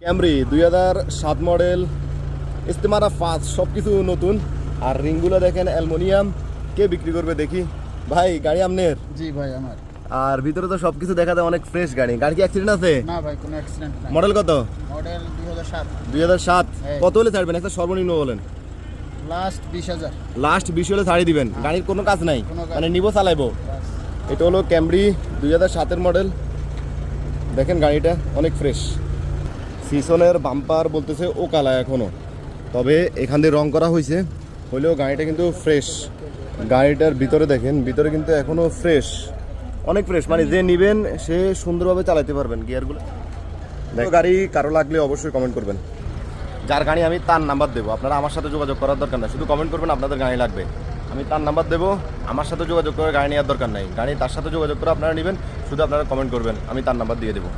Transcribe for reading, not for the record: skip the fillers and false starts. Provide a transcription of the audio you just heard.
Camry 2007 model, ইস্তেমারা 5 সব কিছু নতুন। আর রিংগুলো দেখেন অ্যালুমিনিয়াম। কে বিক্রি করবে দেখি? ভাই গাড়ি আপনার? জি ভাই আমার। আর ভিতরে তো সবকিছু দেখা যায় অনেক ফ্রেশ গাড়ি। গাড়ি কি অ্যাক্সিডেন্ট আছে? না ভাই কোনো অ্যাক্সিডেন্ট নাই। মডেল কত? মডেল 2007। 2007। হ্যাঁ। কত হলে ছাড়বেন? একটা সর্বনিম্ন বলেন। লাস্ট 20,000। লাস্ট 20 হলে ছাড়িয়ে দিবেন। গাড়ির কোনো কাজ নাই, কোনো কাজ মানে নিবো চালাইবো। এটা হলো ক্যামরি 2007 মডেল। দেখেন গাড়িটা অনেক ফ্রেশ। সিসনের বাম্পার বলতেছে ও কালা এখনো, তবে এখান দিয়ে রং করা হয়েছে হলেও গাড়িটা কিন্তু ফ্রেশ। গাড়িটার ভিতরে দেখেন, ভিতরে কিন্তু এখনো ফ্রেশ, অনেক ফ্রেশ। মানে যে নিবেন সে সুন্দরভাবে চালাতে পারবেন গিয়ারগুলো। দেখো গাড়ি কারো লাগলে অবশ্যই কমেন্ট করবেন। যার গাড়ি আমি তার নাম্বার দেবো, আপনারা আমার সাথে যোগাযোগ করার দরকার নাই, শুধু কমেন্ট করবেন আপনাদের গাড়ি লাগবে, আমি তার নাম্বার দেবো। আমার সাথে যোগাযোগ করে গাড়ি নেওয়ার দরকার নাই, গাড়ি তার সাথে যোগাযোগ করে আপনারা নেবেন, শুধু আপনারা কমেন্ট করবেন, আমি তার নাম্বার দিয়ে দেবো।